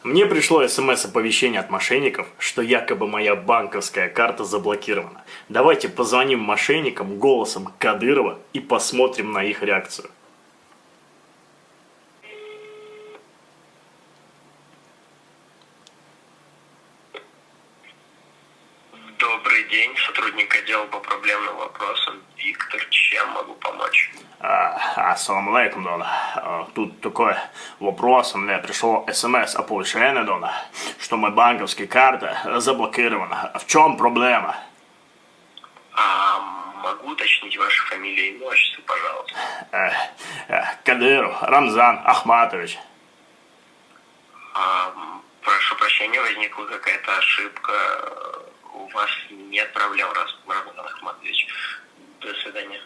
Мне пришло СМС-оповещение от мошенников, что якобы моя банковская карта заблокирована. Давайте позвоним мошенникам голосом Кадырова и посмотрим на их реакцию. Добрый день, сотрудник отдела по проблемным вопросам. Виктор, чем могу помочь? Ассаламу алейкум, Дона. Тут такой вопрос, мне пришло СМС-оповещение, Дона, что моя банковская карта заблокирована. В чем проблема? Могу уточнить ваши фамилии и имя, отчество, пожалуйста? Кадыров Рамзан Ахматович. Прошу прощения, возникла какая-то ошибка. У вас нет проблем, Рамзан Ахматович. До свидания.